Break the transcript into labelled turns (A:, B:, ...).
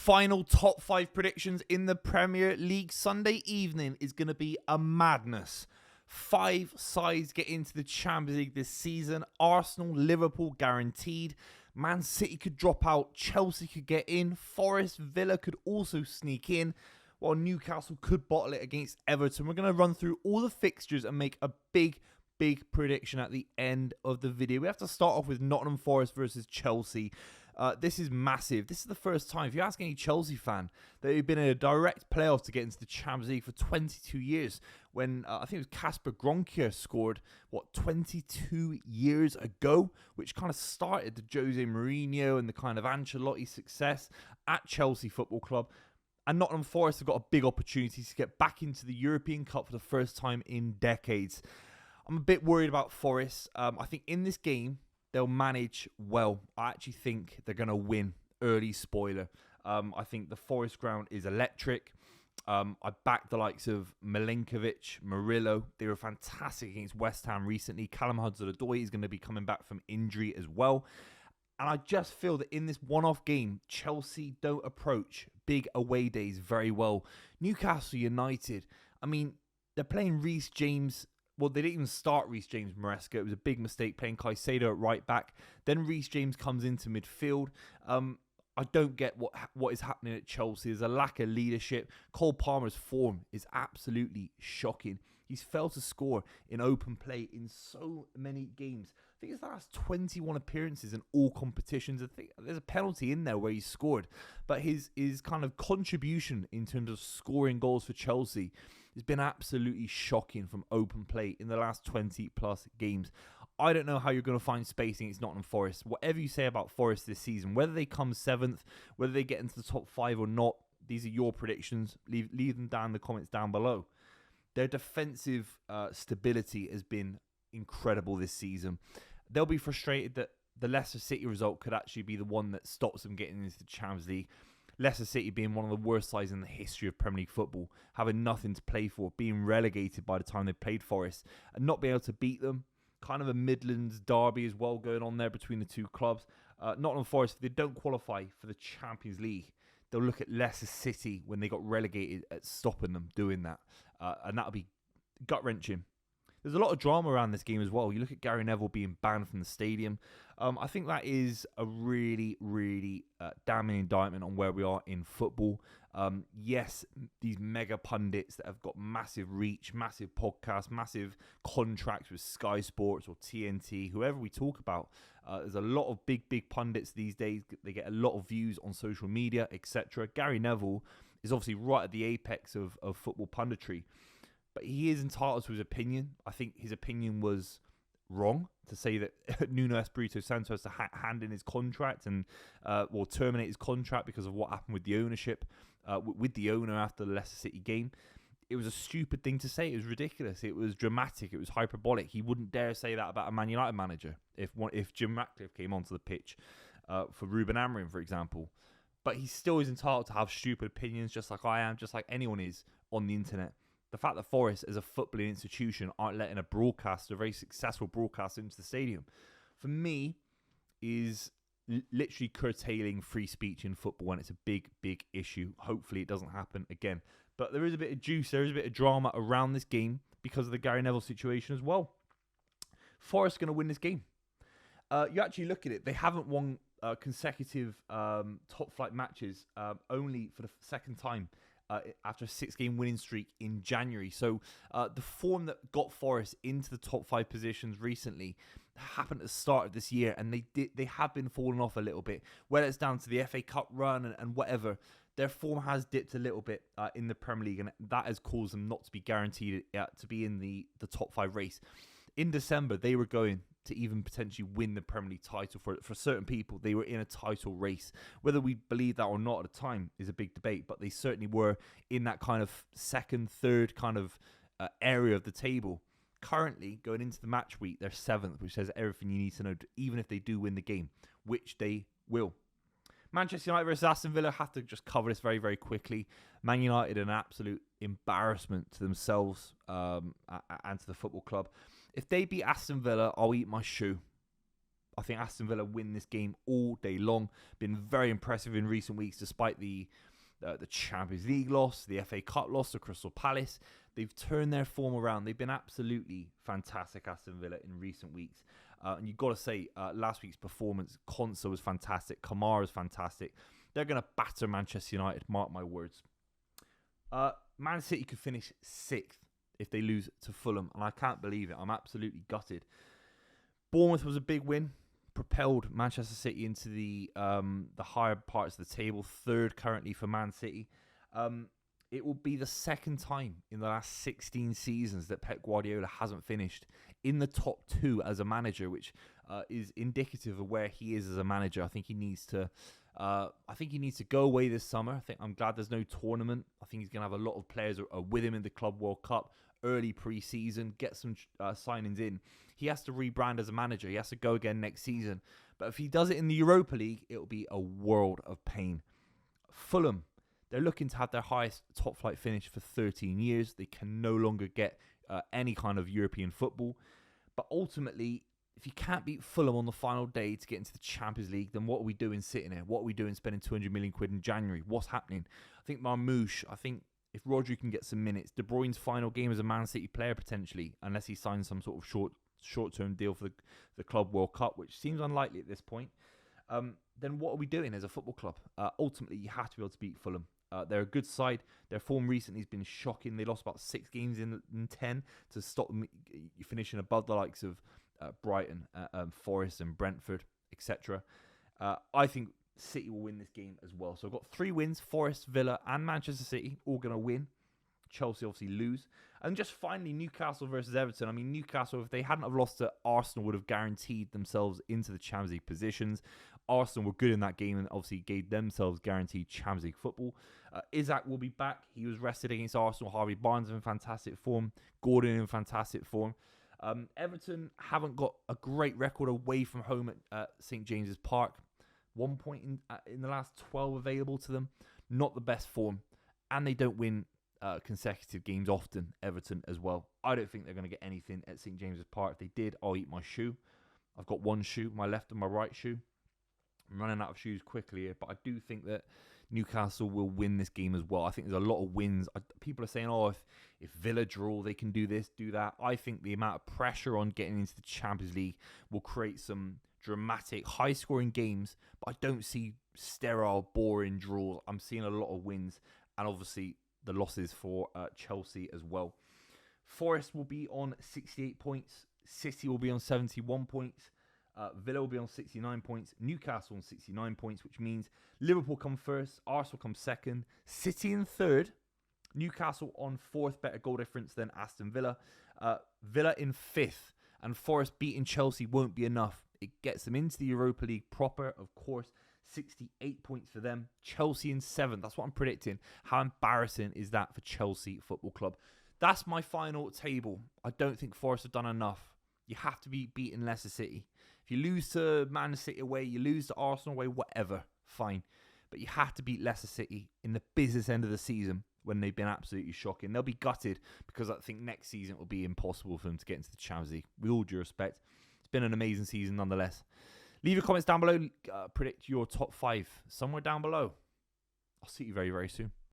A: final top 5 predictions in the Premier League. Sunday evening is going to be a madness. 5 sides get into the Champions League this season. Arsenal, Liverpool guaranteed. Man City could drop out. Chelsea could get in. Forest, Villa could also sneak in. While Newcastle could bottle it against Everton. We're going to run through all the fixtures and make a big prediction at the end of the video. We have to start off with Nottingham Forest versus Chelsea. This is massive. This is the first time, if you ask any Chelsea fan, that they've been in a direct playoff to get into the Champions League for 22 years. When I think it was Kasper Gronkier scored, 22 years ago, which kind of started the Jose Mourinho and the kind of Ancelotti success at Chelsea Football Club. And Nottingham Forest have got a big opportunity to get back into the European Cup for the first time in decades. I'm a bit worried about Forest. I think in this game, they'll manage well. I actually think they're going to win. Early spoiler. I think the Forest ground is electric. I back the likes of Milinkovic, Murillo. They were fantastic against West Ham recently. Callum Hudson-Odoi is going to be coming back from injury as well. And I just feel that in this one-off game, Chelsea don't approach big away days very well. Newcastle United, I mean, they're playing Reece James. Well, they didn't even start Reece James Maresca. It was a big mistake playing Caicedo at right back. Then Reece James comes into midfield. I don't get what is happening at Chelsea. There's a lack of leadership. Cole Palmer's form is absolutely shocking. He's failed to score in open play in so many games. I think his last 21 appearances in all competitions. I think there's a penalty in there where he scored. But his kind of contribution in terms of scoring goals for Chelsea has been absolutely shocking from open play in the last 20 plus games. I don't know how you're going to find spacing. It's Nottingham Forest. Whatever you say about Forest this season, whether they come 7th, whether they get into the top 5 or not, these are your predictions. Leave them down in the comments down below. Their defensive stability has been incredible this season. They'll be frustrated that the Leicester City result could actually be the one that stops them getting into the Champions League. Leicester City being one of the worst sides in the history of Premier League football, having nothing to play for, being relegated by the time they played Forest, and not being able to beat them. Kind of a Midlands derby as well going on there between the two clubs. Nottingham Forest, if they don't qualify for the Champions League, they'll look at Leicester City when they got relegated at stopping them doing that. And that'll be gut-wrenching. There's a lot of drama around this game as well. You look at Gary Neville being banned from the stadium. I think that is a really damning indictment on where we are in football. Yes, these mega pundits that have got massive reach, massive podcasts, massive contracts with Sky Sports or TNT, whoever we talk about. There's a lot of big pundits these days. They get a lot of views on social media, etc. Gary Neville is obviously right at the apex of football punditry. But he is entitled to his opinion. I think his opinion was wrong to say that Nuno Espirito Santo has to hand in his contract and or terminate his contract because of what happened with the ownership, with the owner after the Leicester City game. It was a stupid thing to say. It was ridiculous. It was dramatic. It was hyperbolic. He wouldn't dare say that about a Man United manager if Jim Ratcliffe came onto the pitch for Ruben Amorim, for example. But he still is entitled to have stupid opinions, just like I am, just like anyone is on the internet. The fact that Forest, as a footballing institution, aren't letting a very successful broadcaster into the stadium, for me, is literally curtailing free speech in football, and it's a big issue. Hopefully it doesn't happen again. But there is a bit of juice, there is a bit of drama around this game because of the Gary Neville situation as well. Forest are going to win this game. You actually look at it, they haven't won consecutive top flight matches only for the second time after a 6-game winning streak in January. So the form that got Forest into the top 5 positions recently happened at the start of this year, and they have been falling off a little bit. Whether it's down to the FA Cup run and whatever, their form has dipped a little bit in the Premier League, and that has caused them not to be guaranteed to be in the top 5 race. In December, they were going to even potentially win the Premier League title. For certain people, they were in a title race. Whether we believe that or not at the time is a big debate, but they certainly were in that kind of second, third kind of area of the table. Currently, going into the match week, they're 7th, which says everything you need to know, even if they do win the game, which they will. Manchester United versus Aston Villa, have to just cover this very quickly. Man United, an absolute embarrassment to themselves and to the football club. If they beat Aston Villa, I'll eat my shoe. I think Aston Villa win this game all day long. Been very impressive in recent weeks, despite the Champions League loss, the FA Cup loss to Crystal Palace. They've turned their form around. They've been absolutely fantastic, Aston Villa, in recent weeks. And you've got to say, last week's performance, Konsa was fantastic. Kamara was fantastic. They're going to batter Manchester United, mark my words. Man City could finish 6th if they lose to Fulham, and I can't believe it. I'm absolutely gutted. Bournemouth was a big win, propelled Manchester City into the higher parts of the table, 3rd currently for Man City. It will be the 2nd time in the last 16 seasons that Pep Guardiola hasn't finished in the top 2 as a manager, which is indicative of where he is as a manager. I think he needs to go away this summer. I'm glad there's no tournament. I think he's going to have a lot of players with him in the Club World Cup, early pre-season, get some signings in. He has to rebrand as a manager. He has to go again next season. But if he does it in the Europa League, it'll be a world of pain. Fulham, they're looking to have their highest top-flight finish for 13 years. They can no longer get any kind of European football. But ultimately, if you can't beat Fulham on the final day to get into the Champions League, then what are we doing sitting here? What are we doing spending 200 million quid in January? What's happening? I think Marmoush, if Rodri can get some minutes, De Bruyne's final game as a Man City player potentially, unless he signs some sort of short-term deal for the Club World Cup, which seems unlikely at this point, then what are we doing as a football club? Ultimately, you have to be able to beat Fulham. They're a good side. Their form recently has been shocking. They lost about 6 games in 10 to stop them finishing above the likes of Brighton, Forest and Brentford, etc. I think City will win this game as well. So I've got 3 wins: Forest, Villa and Manchester City all going to win. Chelsea obviously lose. And just finally, Newcastle versus Everton. I mean, Newcastle, if they hadn't have lost to Arsenal, would have guaranteed themselves into the Champions League positions. Arsenal were good in that game and obviously gave themselves guaranteed Champions League football. Isak will be back. He was rested against Arsenal. Harvey Barnes in fantastic form. Gordon in fantastic form. Everton haven't got a great record away from home at St. James's Park. 1 point in the last 12 available to them. Not the best form. And they don't win consecutive games often, Everton as well. I don't think they're going to get anything at St. James's Park. If they did, I'll eat my shoe. I've got one shoe, my left and my right shoe. I'm running out of shoes quickly here, but I do think that Newcastle will win this game as well. I think there's a lot of wins. People are saying, if Villa draw, they can do this, do that. I think the amount of pressure on getting into the Champions League will create some dramatic, high-scoring games, but I don't see sterile, boring draws. I'm seeing a lot of wins, and obviously the losses for Chelsea as well. Forest will be on 68 points. City will be on 71 points. Villa will be on 69 points. Newcastle on 69 points, which means Liverpool come first. Arsenal come second. City in third. Newcastle on 4th, better goal difference than Aston Villa. Villa in 5th. And Forest beating Chelsea won't be enough. It gets them into the Europa League proper, of course. 68 points for them. Chelsea in 7th. That's what I'm predicting. How embarrassing is that for Chelsea Football Club? That's my final table. I don't think Forest have done enough. You have to be beating Leicester City. If you lose to Man City away, you lose to Arsenal away, whatever, fine. But you have to beat Leicester City in the business end of the season when they've been absolutely shocking. They'll be gutted because I think next season it will be impossible for them to get into the Champions League. With all due respect, it's been an amazing season nonetheless. Leave your comments down below. Predict your top 5 somewhere down below. I'll see you very, very soon.